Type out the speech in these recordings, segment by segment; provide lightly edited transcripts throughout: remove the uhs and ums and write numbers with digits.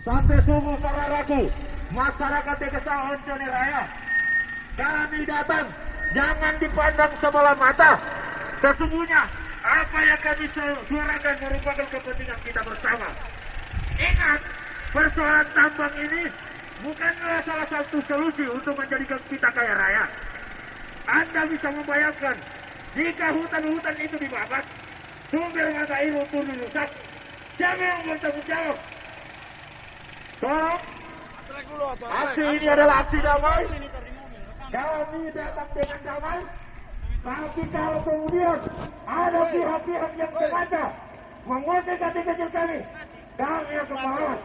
Sampai subuh saudaraku, masyarakat Desa Oncone Raya, kami datang, jangan dipandang sebelah mata. Sesungguhnya apa yang kami suarakan merupakan kepentingan kita bersama. Ingat, persoalan tambang ini bukanlah salah satu solusi untuk menjadikan kita kaya raya. Anda bisa membayangkan, jika hutan-hutan itu dibakar, sumber mata air turun rusak, siapa yang bertanggung jawab? Tolong, aksi ini adalah aksi damai. Kami datang dengan damai. Tapi kalau kemudian ada pihak-pihak yang sengaja menguasai hati kecil kami akan melawan.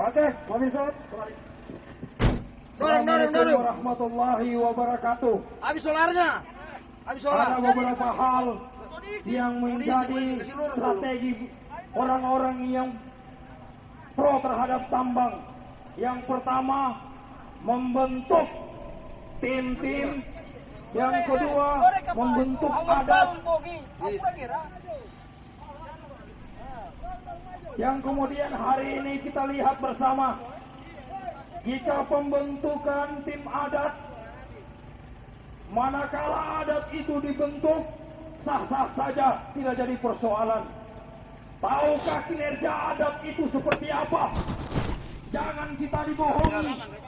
Oke, Komisar. Assalamualaikum warahmatullahi wabarakatuh. Habis solarnya. Ada beberapa hal yang menjadi strategi orang-orang yang pro terhadap tambang. Yang pertama, membentuk tim-tim. Yang kedua, membentuk adat. Yang kemudian hari ini kita lihat bersama, jika pembentukan tim adat, manakala adat itu dibentuk, sah-sah saja, tidak jadi persoalan. Tahukah kinerja adat itu seperti apa? Jangan kita dibohongi.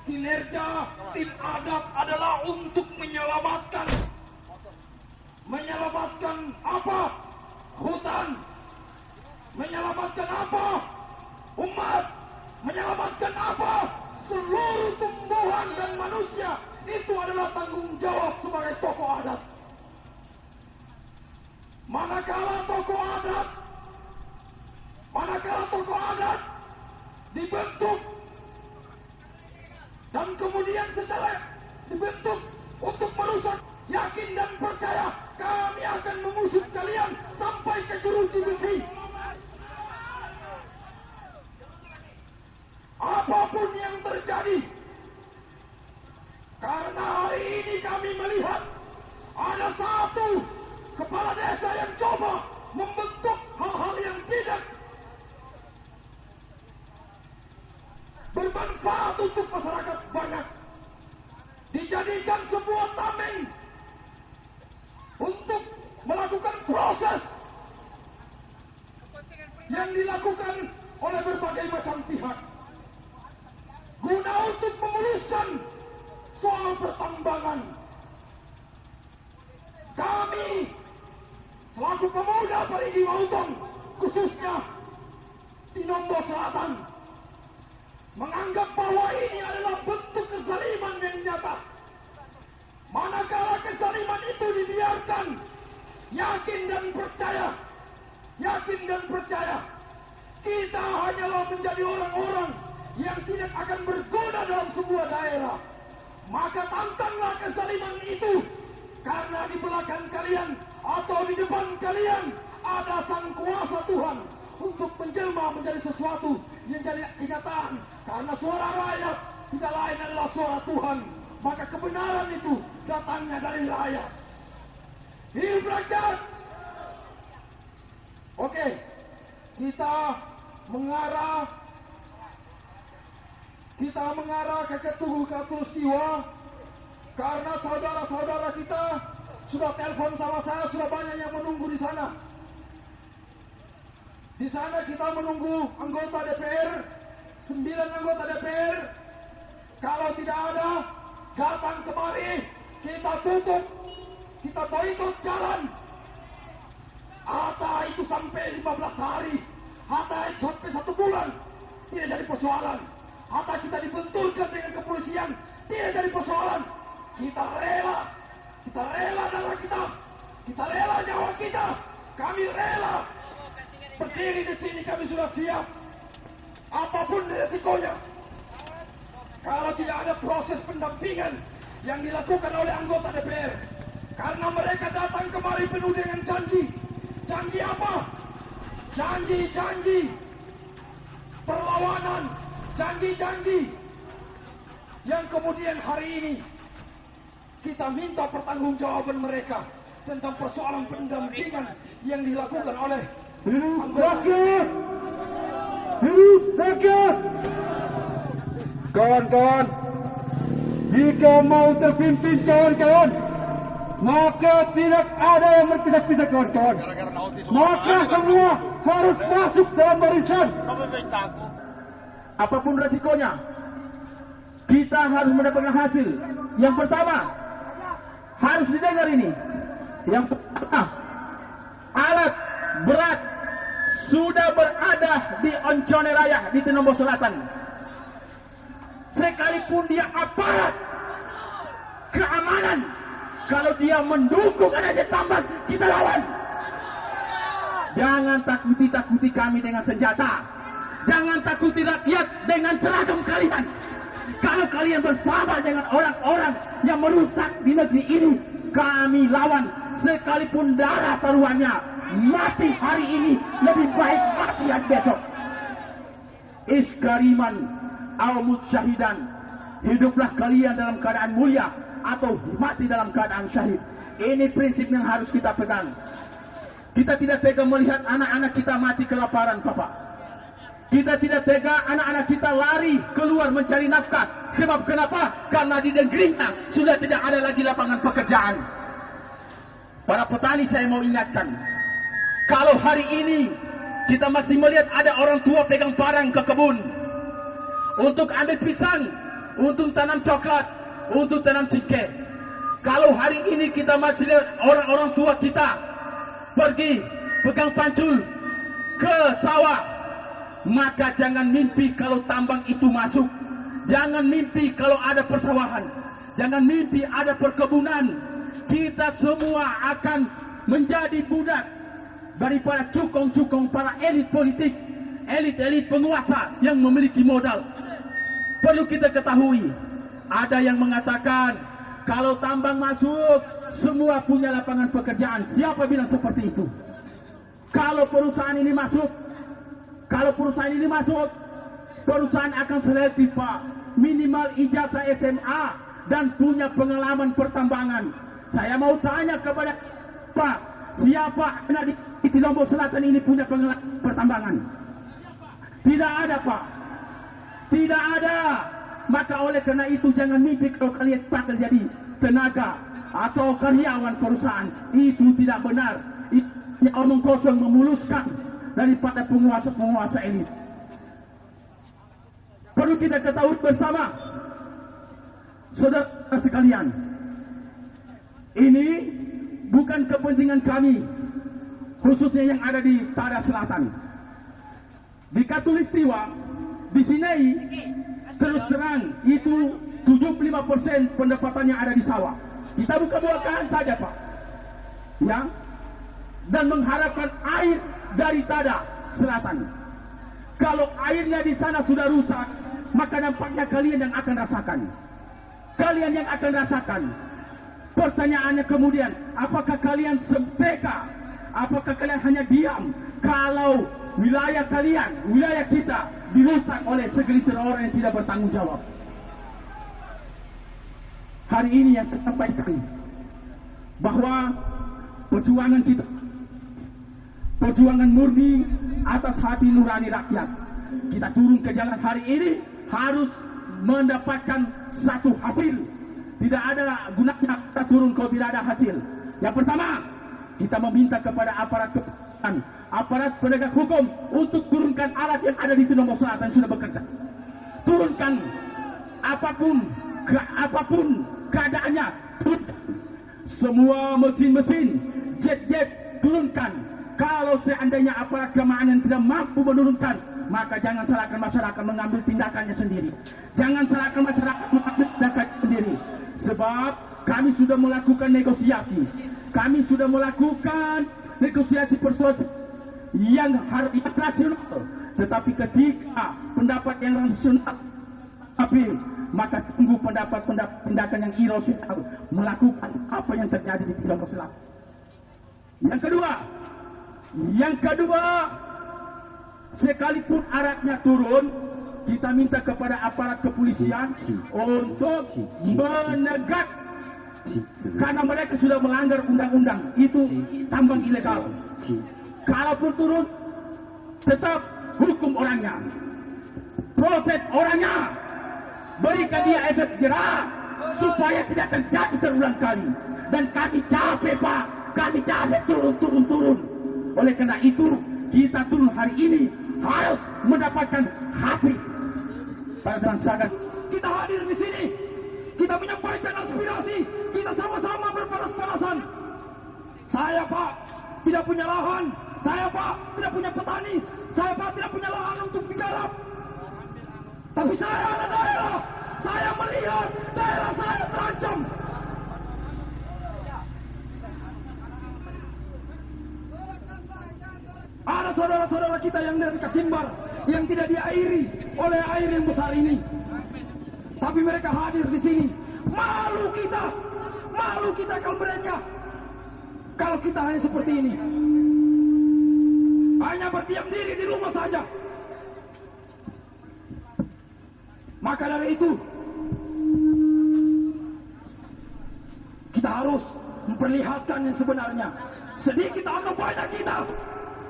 Kinerja tim adat adalah untuk menyelamatkan apa? Hutan. Menyelamatkan apa? Umat. Menyelamatkan apa? Seluruh tumbuhan dan manusia. Itu adalah tanggung jawab sebagai tokoh adat. Manakala tokoh adat dibentuk dan kemudian setelah dibentuk untuk merusak, yakin dan percaya kami akan mengusut kalian sampai ke jeruji besi. Apapun yang terjadi, karena hari ini kami melihat ada satu kepala desa yang coba membentuk hal-hal yang tidak bermanfaat untuk masyarakat banyak, dijadikan sebuah tameng untuk melakukan proses yang dilakukan oleh berbagai macam pihak guna untuk memuluskan soal pertambangan. Kami selaku pemuda Parigi Motong, khususnya di Lombok Selatan, menganggap bahwa ini adalah bentuk kezaliman yang nyata. Manakala kezaliman itu dibiarkan, yakin dan percaya, kita hanyalah menjadi orang-orang yang tidak akan berguna dalam sebuah daerah. Maka tantanglah kezaliman itu, karena di belakang kalian atau di depan kalian ada sang kuasa Tuhan untuk menjelma menjadi sesuatu yang jadi kenyataan. Karena suara rakyat tidak lain adalah suara Tuhan, maka kebenaran itu datangnya dari rakyat. Hidup rakyat. Oke, kita mengarah ke Ketugu Katulistiwa, karena saudara-saudara kita sudah telepon sama saya, sudah banyak yang menunggu di sana. Di sana kita menunggu anggota DPR, 9 anggota DPR. Kalau tidak ada, datang kemari, kita tutup, kita boikot jalan. Hatta itu sampai 15 hari, hatta itu sampai 1 bulan, tidak jadi persoalan. Hatta kita dibenturkan dengan kepolisian, tidak jadi persoalan. Kita rela darah kita rela nyawa kita, kami rela berdiri di sini, kami sudah siap. Apapun resikonya. Kalau tidak ada proses pendampingan yang dilakukan oleh anggota DPR, karena mereka datang kemari penuh dengan janji. Janji apa? Janji perlawanan, janji yang kemudian hari ini kita minta pertanggungjawaban mereka tentang persoalan pendampingan yang dilakukan oleh anggota. hidup rakyat. Kawan-kawan, jika mau terpimpin kawan-kawan, maka tidak ada yang berpisah-pisah kawan-kawan. Maka semua harus masuk dalam barisan. Apapun resikonya, kita harus mendapatkan hasil. Yang pertama, harus didengar ini. Yang pertama, alat berat sudah berada di Oncone Raya di Tinombo Selatan. Sekalipun dia aparat keamanan, kalau dia mendukung adanya tambang, kita lawan. Jangan takuti kami dengan senjata. Jangan takuti rakyat dengan seragam kalian. Kalau kalian bersama dengan orang-orang yang merusak di negeri ini, kami lawan. Sekalipun darah taruhannya, mati hari ini lebih baik mati yang besok. Iskariman awmut syahidan, hiduplah kalian dalam keadaan mulia atau mati dalam keadaan syahid. Ini prinsip yang harus kita pegang. Kita tidak tega melihat anak-anak kita mati kelaparan, Bapak. Kita tidak tega anak-anak kita lari keluar mencari nafkah. Sebab kenapa? Karena di negerinya sudah tidak ada lagi lapangan pekerjaan. Para petani saya mau ingatkan, kalau hari ini kita masih melihat ada orang tua pegang parang ke kebun untuk ambil pisang, untuk tanam coklat, untuk tanam cengkeh. Kalau hari ini kita masih lihat orang-orang tua kita pergi pegang pancul ke sawah, maka jangan mimpi kalau tambang itu masuk. Jangan mimpi kalau ada persawahan. Jangan mimpi ada perkebunan. Kita semua akan menjadi budak daripada cukong-cukong para elit politik, elit-elit penguasa yang memiliki modal. Perlu kita ketahui, ada yang mengatakan kalau tambang masuk, semua punya lapangan pekerjaan. Siapa bilang seperti itu? Kalau perusahaan ini masuk, perusahaan akan selektif, Pak. Minimal ijazah SMA dan punya pengalaman pertambangan. Saya mau tanya kepada Pak, siapa yang di Tinombo Selatan ini punya pengalaman pertambangan? Tidak ada, Pak. Tidak ada. Maka oleh karena itu jangan mimpi kalau kalian bakal jadi tenaga atau karyawan perusahaan. Itu tidak benar. Itu omong kosong memuluskan daripada penguasa-penguasa elit. Perlu kita ketahui bersama, saudara sekalian, ini bukan kepentingan kami, khususnya yang ada di Tara Selatan. Di Katulistiwa, di Sinai, terus terang itu 75% pendapatannya ada di sawah. Kita buka-bukaan saja, Pak. Ya, dan mengharapkan air dari Tada Selatan. Kalau airnya di sana sudah rusak, maka nampaknya kalian yang akan rasakan. Kalian yang akan rasakan. Pertanyaannya kemudian, apakah kalian sempeka? Apakah kalian hanya diam kalau wilayah kalian, wilayah kita dirusak oleh segelintir orang yang tidak bertanggung jawab? Hari ini yang saya sampaikan bahwa perjuangan kita, perjuangan murni atas hati nurani rakyat. Kita turun ke jalan hari ini harus mendapatkan satu hasil. Tidak ada gunanya kita turun kalau tidak ada hasil. Yang pertama, kita meminta kepada aparat kepolisian, aparat penegak hukum untuk turunkan alat yang ada di Tinombo Selatan yang sudah bekerja. Turunkan apapun keadaannya. Turunkan semua mesin-mesin, jet-jet, turunkan. Kalau seandainya aparat keamanan tidak mampu menurunkan, maka jangan salahkan masyarakat mengambil tindakannya sendiri. Jangan salahkan masyarakat mengambil tindakannya sendiri. Sebab kami sudah melakukan negosiasi. Kami sudah melakukan negosiasi persuasi yang rasional. Tetapi ketika pendapat yang rasional, maka tunggu pendapat tindakan yang irasional melakukan apa yang terjadi di Tinombo Selatan. Yang kedua, sekalipun aratnya turun, kita minta kepada aparat kepolisian untuk menegak, karena mereka sudah melanggar undang-undang. Itu tambang ilegal. Kalaupun turun, tetap hukum orang orangnya, proses orangnya, berikan dia efek jerah supaya tidak terjadi terulang kali. Dan kami capek Pak, kami capek turun. Oleh karena itu kita turun hari ini harus mendapatkan hasil. Para bangsakan, kita hadir di sini, kita menyampaikan aspirasi, kita sama-sama berpanas-panasan. Saya Pak tidak punya lahan, saya Pak tidak punya petani, saya Pak tidak punya lahan untuk digarap. Tapi saya ada daerah, saya melihat daerah saya terancam. Ada saudara-saudara kita yang dari Kasimbar yang tidak diairi oleh air yang besar ini. Tapi mereka hadir di sini. Malu kita kalau mereka. Kalau kita hanya seperti ini, hanya berdiam diri di rumah saja. Maka dari itu, kita harus memperlihatkan yang sebenarnya. Sedikit atau banyak kita,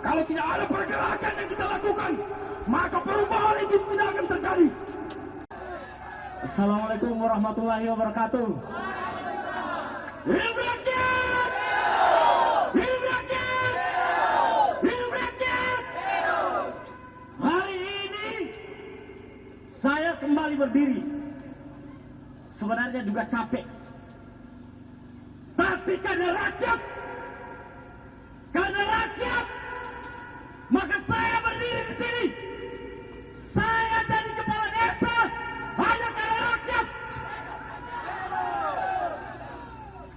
kalau tidak ada pergerakan yang kita lakukan, maka perubahan itu tidak akan terjadi. Assalamualaikum warahmatullahi wabarakatuh. Hidup rakyat! Hidup rakyat! Hidup rakyat! Hari ini saya kembali berdiri. Sebenarnya juga capek. Tapi karena rakyat, maka saya berdiri di sini. Saya jadi kepala desa hanya karena rakyat.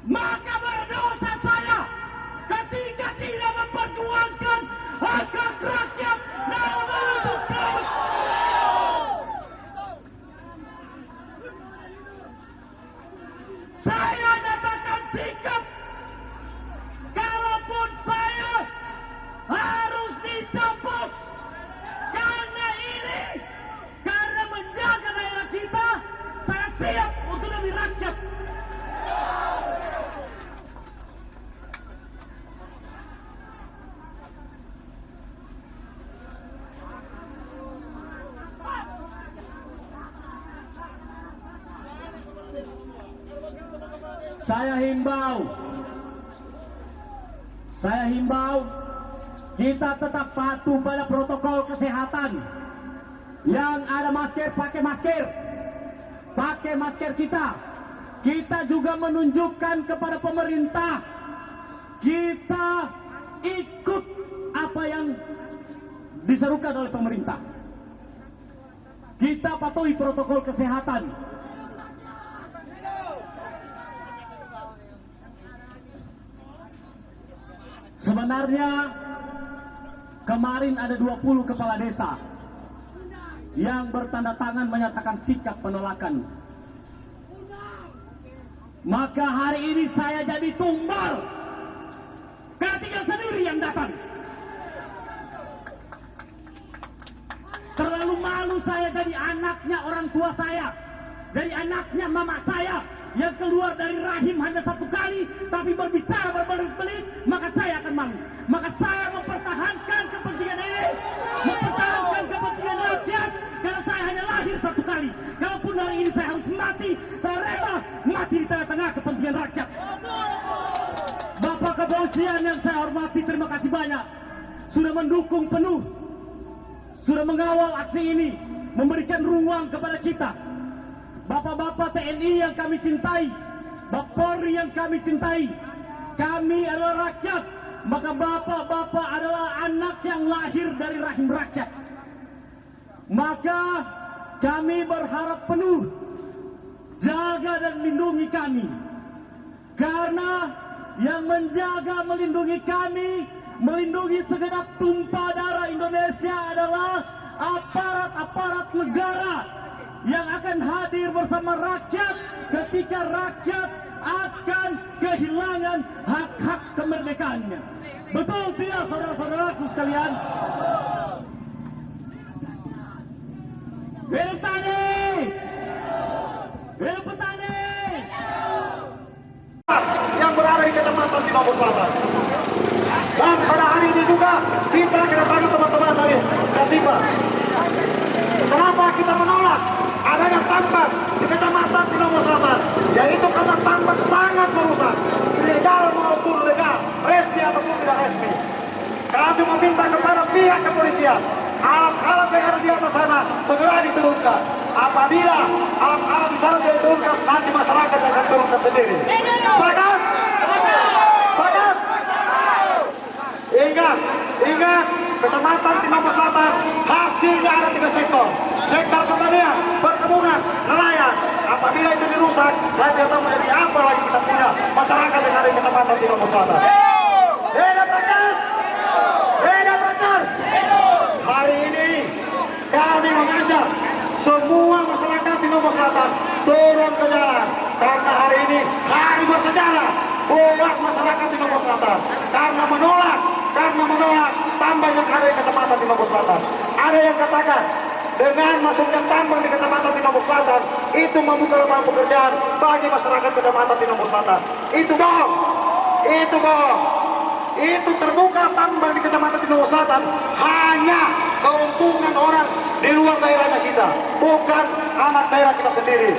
Maka berdosa saya ketika tidak memperjuangkan hak rakyat dalam menentukan. Saya nyatakan sikap, kalaupun saya harus dicopot karena ini, karena menjaga daerah kita, saya siap untuk demi rakyat. Saya himbau, kita tetap patuh pada protokol kesehatan. Yang ada masker, pakai masker kita. Kita juga menunjukkan kepada pemerintah, kita ikut apa yang diserukan oleh pemerintah. Kita patuhi protokol kesehatan. Sebenarnya kemarin ada 20 kepala desa yang bertanda tangan menyatakan sikap penolakan. Maka hari ini saya jadi tumbal karena tinggal sendiri yang datang. Terlalu malu saya jadi anaknya orang tua saya, dari anaknya mama saya yang keluar dari rahim hanya satu kali, tapi berbicara berbelit-belit, maka saya akan malu. Maka saya mempertahankan kepentingan ini, mempertahankan kepentingan rakyat, karena saya hanya lahir satu kali. Kalaupun hari ini saya harus mati, saya rela mati di tengah-tengah kepentingan rakyat. Bapak Kepolisian yang saya hormati, terima kasih banyak sudah mendukung penuh, sudah mengawal aksi ini, memberikan ruang kepada kita. Bapak-bapak TNI yang kami cintai, Bapak Polri yang kami cintai, kami adalah rakyat, maka bapak-bapak adalah anak yang lahir dari rahim rakyat. Maka kami berharap penuh, jaga dan lindungi kami. Karena yang menjaga, melindungi kami, melindungi segenap tumpah darah Indonesia adalah aparat-aparat negara yang akan hadir bersama rakyat ketika rakyat akan kehilangan hak-hak kemerdekaannya. Betul tidak saudara-saudaraku sekalian? Hidup tani! Hidup petani! Yang berada di Kecamatan Timabur Selatan. Dan pada hari ini juga kita kedatangan teman-teman dari Kasimbar kepolisian, alat-alat yang ada di atas sana segera diturunkan. Apabila alat-alat di sana tidak diturunkan, nanti masyarakat akan turunkan sendiri. Sepakat? Sepakat? Ingat, Kecamatan Timambung Selatan hasilnya ada 3 sektor. Sektor pertanian, perkebunan, nelayan. Apabila itu dirusak, saya tidak tahu menjadi apa lagi kita punya masyarakat yang ada di Kecamatan Timambung Selatan. Benar. Hari ini kami mengajak semua masyarakat Timambung Selatan turun ke jalan, karena hari ini hari bersejarah buat masyarakat Timambung Selatan, karena menolak tambang yang ada di Kecamatan Timambung Selatan. Ada yang katakan dengan masuknya tambang di Kecamatan Timambung Selatan itu membuka lapangan pekerjaan bagi masyarakat Kecamatan Timambung Selatan. Itu bohong. Itu terbuka tambang di Kecamatan Timambung Selatan hanya keuntungan orang di luar daerahnya kita, bukan anak daerah kita sendiri.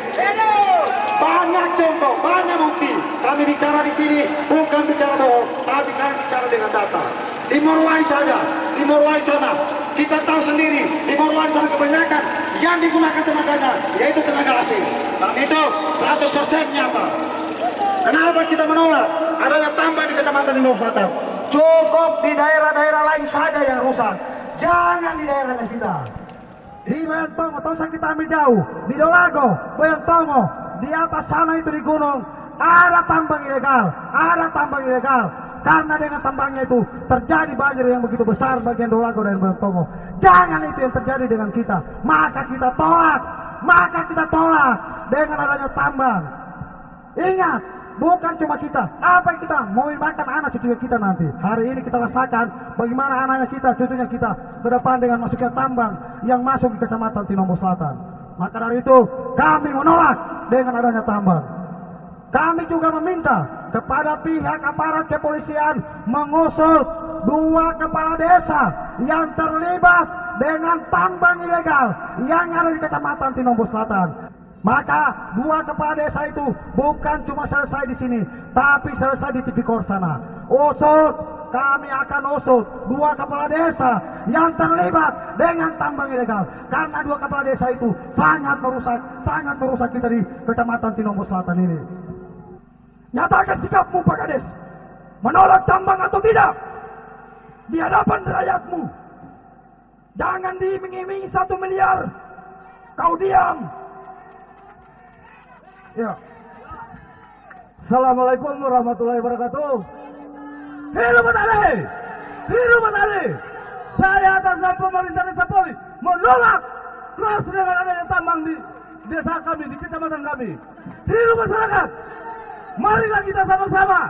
Banyak contoh, banyak bukti. Kami bicara di sini bukan bicara bohong, tapi kami bicara dengan data. Di Morowali saja, di Morowali sana, kita tahu sendiri, di Morowali sana kebanyakan yang digunakan tenaganya yaitu tenaga asing. Dan itu 100% nyata. Kenapa kita menolak adanya tambang di Kecamatan Timambung Selatan? Cukup di daerah-daerah lain saja yang rusak, jangan di daerahnya kita. Di Boyontongo, Tosa kita ambil jauh, di Dolago, Boyontongo, di atas sana itu di gunung ada tambang ilegal. Karena dengan tambangnya itu terjadi banjir yang begitu besar bagian Dolago dan Boyontongo. Jangan itu yang terjadi dengan kita. Maka kita tolak dengan adanya tambang. Ingat, bukan cuma kita. Apa yang kita mau makan anak cucu kita nanti. Hari ini kita rasakan bagaimana anaknya kita, cucunya kita ke depan dengan masuknya tambang yang masuk di Kecamatan Timambung Selatan. Maka dari itu kami menolak dengan adanya tambang. Kami juga meminta kepada pihak aparat kepolisian mengusut 2 kepala desa yang terlibat dengan tambang ilegal yang ada di Kecamatan Timambung Selatan. Maka 2 kepala desa itu bukan cuma selesai di sini, tapi selesai di Tipikor sana. Usut, kami akan usut 2 kepala desa yang terlibat dengan tambang ilegal. Karena 2 kepala desa itu sangat merusak kita di Kecamatan Timambung Selatan ini. Nyatakan sikapmu, Pak Kades. Menolak tambang atau tidak? Di hadapan rakyatmu. Jangan diiming-imingi 1 miliar. Kau diam. Ya. Assalamualaikum warahmatullahi wabarakatuh. Hidup Matahari. Saya atas nama pemerintah Desa Poli menolak keras dengan adanya tambang di desa kami, di kecamatan kami. Hidup masyarakat. Marilah kita sama-sama.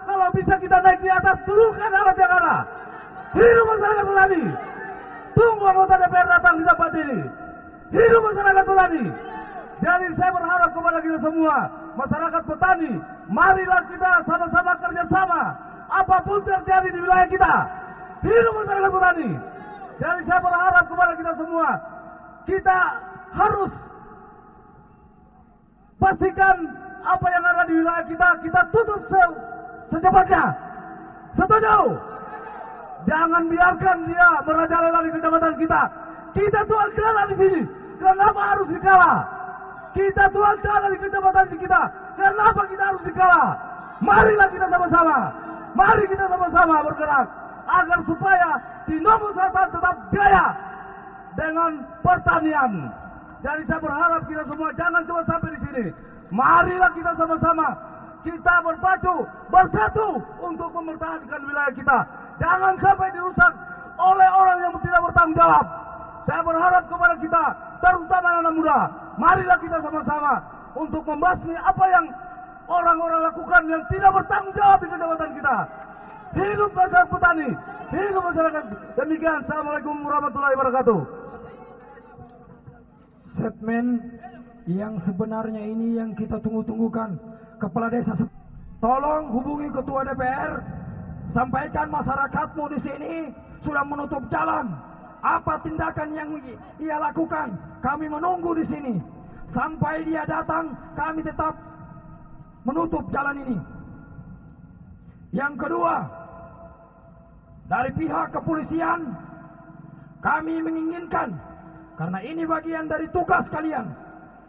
Kalau bisa kita naik di atas, turunkan alat yang ada. Hidup masyarakat Tulani. Tunggu anggota DPR datang di tempat ini. Hidup masyarakat Tulani. Jadi saya berharap kepada kita semua, masyarakat petani, marilah kita sama-sama kerjasama. Apapun terjadi di wilayah kita, hidup masyarakat petani. Jadi saya berharap kepada kita semua, kita harus pastikan apa yang ada di wilayah kita tutup secepatnya. Setuju? Jangan biarkan dia merajalela di kecamatan kita. Kita tuan kalah di sini. Kenapa harus dikalah? Kita tuan kalah di kecamatan kita. Kenapa kita harus dikalah? Marilah kita sama-sama. Mari kita sama-sama bergerak agar supaya Timambung Selatan tetap jaya dengan pertanian. Jadi saya berharap kita semua jangan cuma sampai di sini. Marilah kita sama-sama, kita bersatu untuk mempertahankan wilayah kita. Jangan sampai dirusak oleh orang yang tidak bertanggung jawab. Saya berharap kepada kita, terutama anak muda, marilah kita sama-sama untuk membasmi apa yang orang-orang lakukan yang tidak bertanggung jawab di kecamatan kita. Hidup masyarakat petani, hidup masyarakat. Demikian, Assalamualaikum warahmatullahi wabarakatuh. Statement yang sebenarnya ini yang kita tunggu-tunggukan. Kepala desa, tolong hubungi ketua DPR, sampaikan masyarakatmu di sini sudah menutup jalan. Apa tindakan yang ia lakukan? Kami menunggu di sini sampai dia datang. Kami tetap menutup jalan ini. Yang kedua, dari pihak kepolisian, Kami menginginkan, karena ini bagian dari tugas kalian.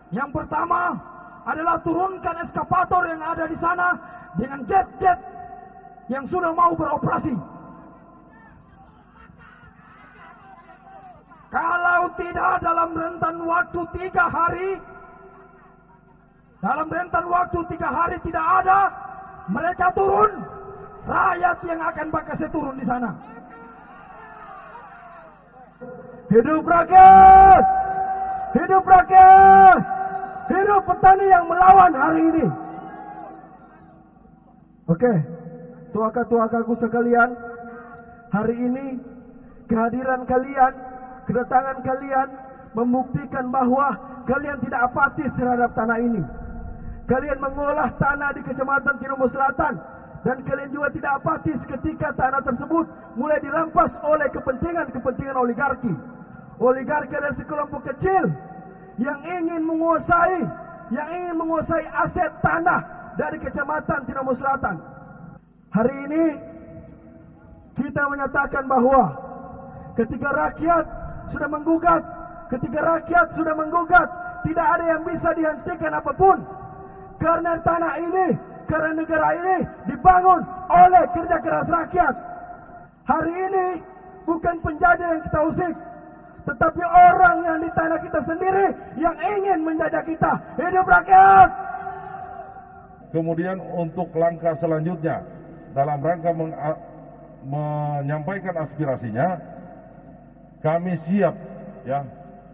Yang pertama adalah turunkan eskavator yang ada di sana dengan jet-jet yang sudah mau beroperasi. Kalau tidak dalam rentan waktu 3 hari, tidak ada, mereka turun. Rakyat yang akan bakal turun di sana. Hidup rakyat! Hidup rakyat! Hidup petani yang melawan hari ini. Oke, tuaka-tuakaku sekalian, hari ini kehadiran kalian, kedatangan kalian membuktikan bahwa kalian tidak apatis terhadap tanah ini. Kalian mengolah tanah di Kecamatan Tinombor Selatan, dan kalian juga tidak apatis ketika tanah tersebut mulai dirampas oleh kepentingan oligarki. Oligarki adalah sekelompok kecil yang ingin menguasai aset tanah dari Kecamatan Tinombor Selatan. Hari ini kita menyatakan bahwa ketika rakyat sudah menggugat, tidak ada yang bisa dihentikan apapun. Karena tanah ini, karena negara ini dibangun oleh kerja keras rakyat. Hari ini bukan penjajah yang kita usik, tetapi orang yang di tanah kita sendiri yang ingin menjajah kita. Hidup rakyat! Kemudian untuk langkah selanjutnya, dalam rangka menyampaikan aspirasinya, kami siap, ya,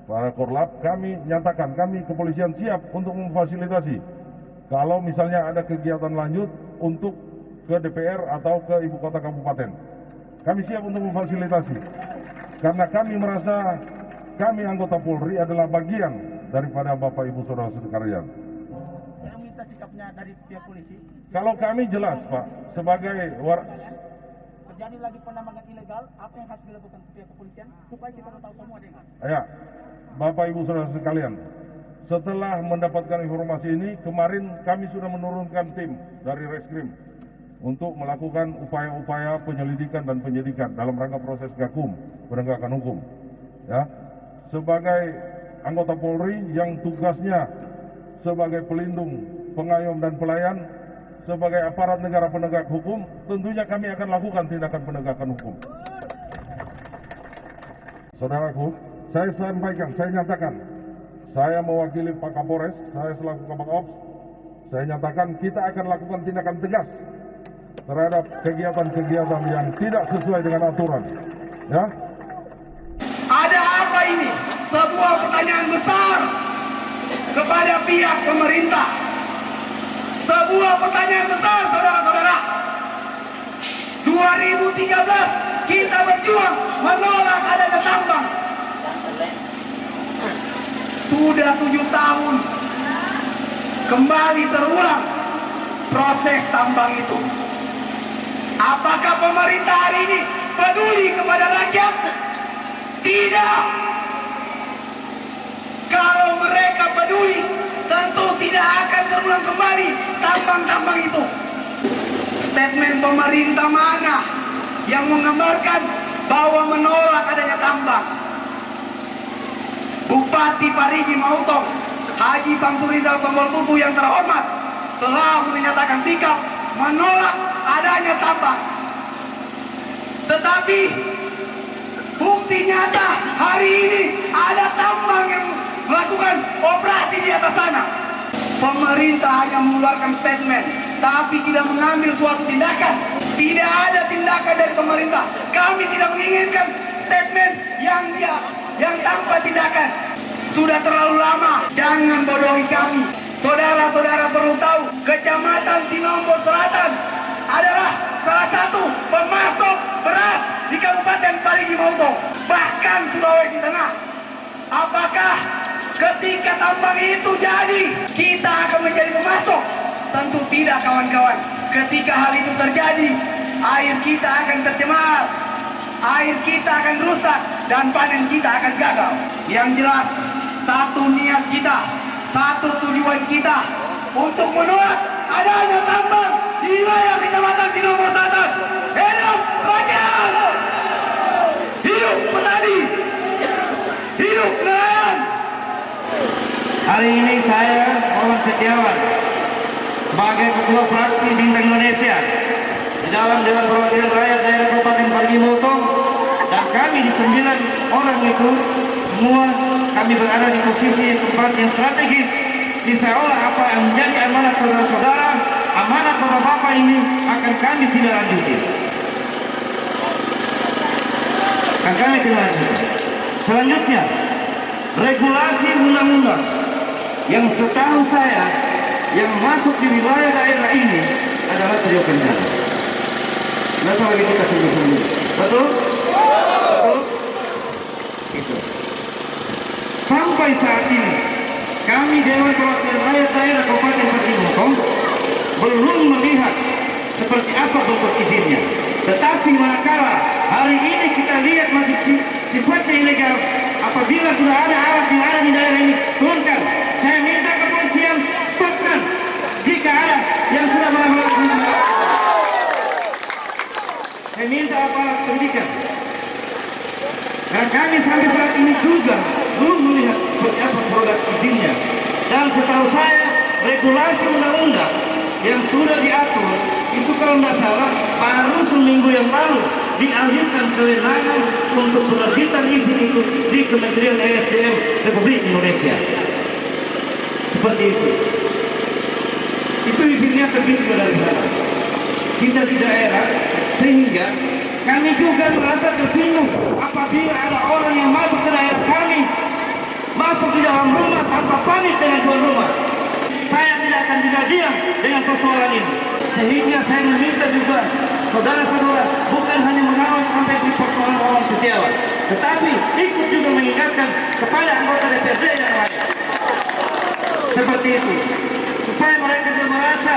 para Korlap, kami nyatakan, kami kepolisian siap untuk memfasilitasi. Kalau misalnya ada kegiatan lanjut untuk ke DPR atau ke ibu kota kabupaten, kami siap untuk memfasilitasi. Karena kami merasa kami anggota Polri adalah bagian daripada Bapak Ibu Saudara sekalian. Saya minta sikapnya dari pihak polisi. Kalau kami jelas, Pak, sebagai terjadi lagi penambangan ilegal, apa yang harus dilakukan pihak kepolisian supaya kita tahu semua dengan. Ya, Bapak Ibu Saudara sekalian, setelah mendapatkan informasi ini, kemarin kami sudah menurunkan tim dari Reskrim untuk melakukan upaya-upaya penyelidikan dan penyidikan dalam rangka proses gakum, penegakan hukum. Ya, sebagai anggota Polri yang tugasnya sebagai pelindung, pengayom dan pelayan, sebagai aparat negara penegak hukum, tentunya kami akan lakukan tindakan penegakan hukum. Saudaraku, saya sampaikan, saya nyatakan, saya mewakili Pak Kapolres, saya selaku Kabak Ops, saya nyatakan kita akan lakukan tindakan tegas terhadap kegiatan-kegiatan yang tidak sesuai dengan aturan. Ya. Ada apa ini? Sebuah pertanyaan besar kepada pihak pemerintah. Sebuah pertanyaan besar, saudara-saudara. 2013 kita berjuang menolak adanya tambang. Sudah 7 tahun kembali terulang proses tambang itu. Apakah pemerintah hari ini peduli kepada rakyat? Tidak. Kalau mereka peduli, tentu tidak akan terulang kembali tambang-tambang itu. Statement pemerintah mana yang menggambarkan bahwa menolak adanya tambang? Bupati Parigi Mautong, Haji Samsul Rizal Tomboltutu yang terhormat, telah menyatakan sikap menolak adanya tambang. Tetapi bukti nyata hari ini ada tambang yang melakukan operasi di atas sana. Pemerintah hanya mengeluarkan statement, tapi tidak mengambil suatu tindakan. Tidak ada tindakan dari pemerintah. Kami tidak menginginkan statement yang tanpa tindakan. Sudah terlalu lama, jangan bodohi kami. Saudara-saudara perlu tahu, Kecamatan Tinombor Selatan adalah salah satu pemasok beras di Kabupaten Parigi Mautong, bahkan Sulawesi Tengah. Apakah ketika tambang itu jadi, kita akan menjadi pemasok? Tentu tidak, kawan-kawan. Ketika hal itu terjadi, air kita akan tercemar, air kita akan rusak, dan panen kita akan gagal. Yang jelas, satu niat kita, satu tujuan kita untuk menolak adanya tambang di wilayah Kecamatan Tinombor Selatan. Hidup rakyat! Hidup petani! Hidupkan! Hari ini saya, Wawan Setiawan, sebagai Ketua Fraksi Bintang Indonesia di dalam Dewan Perwakilan Rakyat Daerah Kabupaten Parigi Motong, dan kami di 9 orang itu, semua kami berada di posisi tempat yang strategis, insya Allah apa yang menjadi amanat saudara-saudara, amanat bapak-bapak ini akan kami tidak lanjuti. Selanjutnya, regulasi undang-undang yang setahu saya yang masuk di wilayah daerah ini adalah Trio Kencana. Nggak usah lagi kita sendiri-sendiri. Betul? Betul? Itu. Sampai saat ini, kami Dewan Perwakilan Rakyat Daerah Kabupaten Parigi Motong belum melihat seperti apa bentuk izinnya. Tetapi manakala hari ini kita lihat masih sifatnya ilegal, apabila sudah ada alat yang ada di daerah ini, turunkan. Saya minta kepolisian stopkan jika ada yang sudah melakukan. Saya minta aparat pendidikan. Dan kami sampai saat ini juga belum melihat seperti apa produk izinnya. Dan setahu saya, regulasi undang-undang yang sudah diatur itu kalau tidak salah baru seminggu yang lalu dialihkan kewenangan untuk penerbitan izin itu di Kementerian ESDM Republik Indonesia. Seperti itu. Itu izinnya terbit dari sana. Kita di daerah, sehingga kami juga merasa tersinggung apabila ada orang yang masuk ke daerah kami, masuk di dalam rumah tanpa pamit dengan tuan rumah. Saya tidak akan tinggal diam dengan persoalan ini. Sehingga saya meminta juga saudara-saudara bukan hanya mengawal sampai di persoalan Wawan Setiawan, tetapi ikut juga mengingatkan kepada anggota DPRD yang lain. Seperti itu. Supaya mereka juga merasa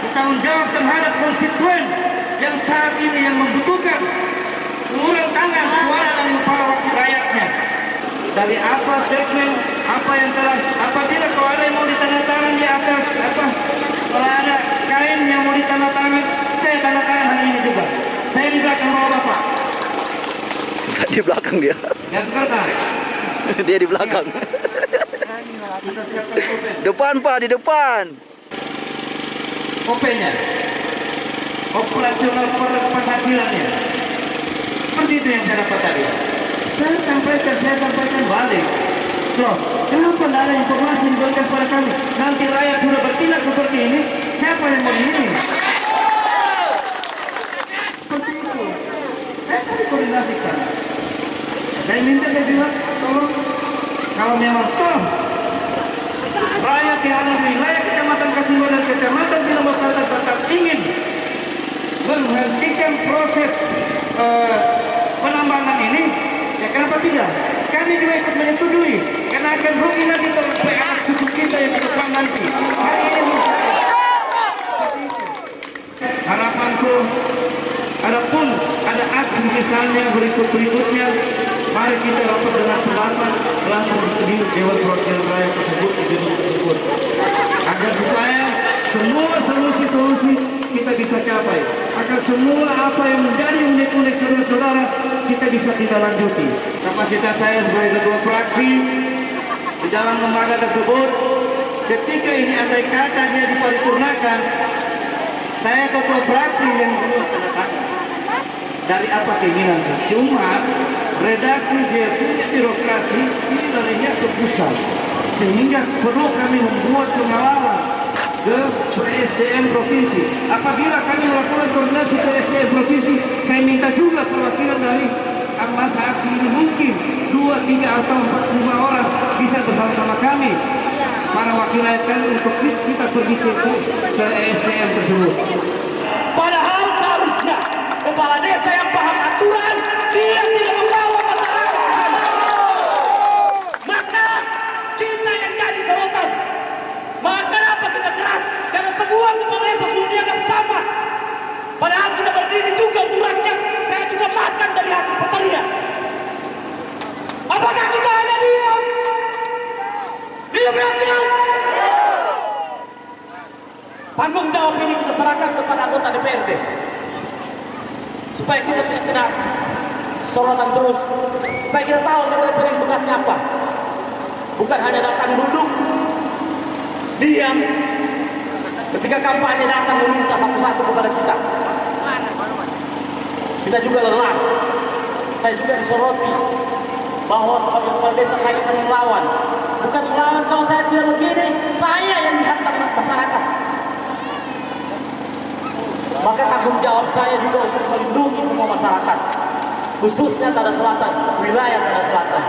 bertanggung jawab terhadap konstituen yang saat ini yang membutuhkan uluran tangan suara dari para wakil rakyatnya. Dari apa statement, apa yang telah, apabila kalau ada yang mau ditandatangan di atas apa, kalau ada kain yang mau ditandatangan, saya tanda tangan hari ini juga. Saya di belakang bapak-bapak. Di belakang dia. Yang sekretaris. Dia di belakang. Kita siapkan kopen. Depan Pak, di depan. Kopennya. Operasional penghasilannya. Seperti itu yang saya dapat tadi. Saya sampaikan balik. Loh, kenapa tidak ada informasi diberikan kepada kami? Nanti rakyat sudah bertindak seperti ini, siapa yang mau ini? Seperti itu. Saya tadi koordinasi ke sana. Saya minta, saya bilang, tolong, kalau memang toh rakyat yang ada di wilayah Kecamatan Kasibuan dan Kecamatan Tinambah Selatan tetap ingin menghentikan proses penambangan ini, ya kenapa tidak? Kami juga ikut menyetujui, karena akan rugi nanti terhadap anak cucu kita yang ke depan nanti. Hari ini harapanku, adapun ada aksi misalnya berikutnya, mari kita rapat dengan pendapat langsung di Dewan Perwakilan Rakyat tersebut, di gedung tersebut, agar supaya semua solusi kita bisa capai, agar semua apa yang menjadi unek-unek saudara-saudara kita bisa tidak lanjuti. Kapasitas saya sebagai ketua fraksi di dalam lembaga tersebut, ketika ini andai kata dia diparipurnakan, saya ketua fraksi yang belum tanda tangan. Dari apa keinginan saya? Cuma redaksi dia punya birokrasi ini larinya ke pusat, sehingga perlu kami membuat pengawalan ke PSDM provinsi. Apabila kami melakukan koordinasi ke PSDM provinsi, saya minta juga perwakilan dari masa aksi ini, mungkin 2, 3 atau 4, 5 orang bisa bersama-sama kami para wakil rakyat untuk kita pergi ke PSDM tersebut. Padahal seharusnya kepala desa yang paham aturan, dia tidak membawa masyarakat ke sana. Maka kita yang jadi sorotan. Maka kenapa kita keras? Karena semua kepala desa sudah dianggap sama. Padahal kita berdiri juga untuk rakyat. Saya juga makan dari hasil pertanian. Apakah kita hanya diam? Diam rakyat. Tanggung jawab ini kita serahkan kepada anggota DPRD. Supaya kita tidak kena sorotan terus. Supaya kita tahu kita punya tugasnya apa. Bukan hanya datang duduk, diam. Ketika kampanye datang meminta satu-satu kepada kita. Kita juga lelah. Saya juga disoroti bahwa sebagai kepala desa saya akan melawan. Bukan melawan kalau saya tidak begini, saya yang dihantam masyarakat. Maka tanggung jawab saya juga untuk melindungi semua masyarakat, khususnya Tanah Selatan, wilayah Tanah Selatan.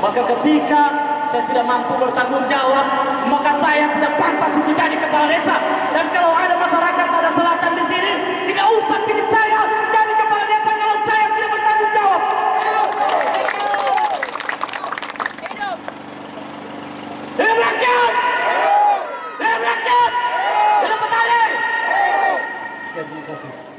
Maka ketika saya tidak mampu bertanggung jawab, maka saya tidak pantas untuk jadi kepala desa. Dan kalau ada masyarakat Tanah Selatan di sini, tidak usah pilih saya jadi kepala desa kalau saya tidak bertanggung jawab. Hidup rakyat! Hidup rakyat! Hidup petani! Sekian, terima kasih.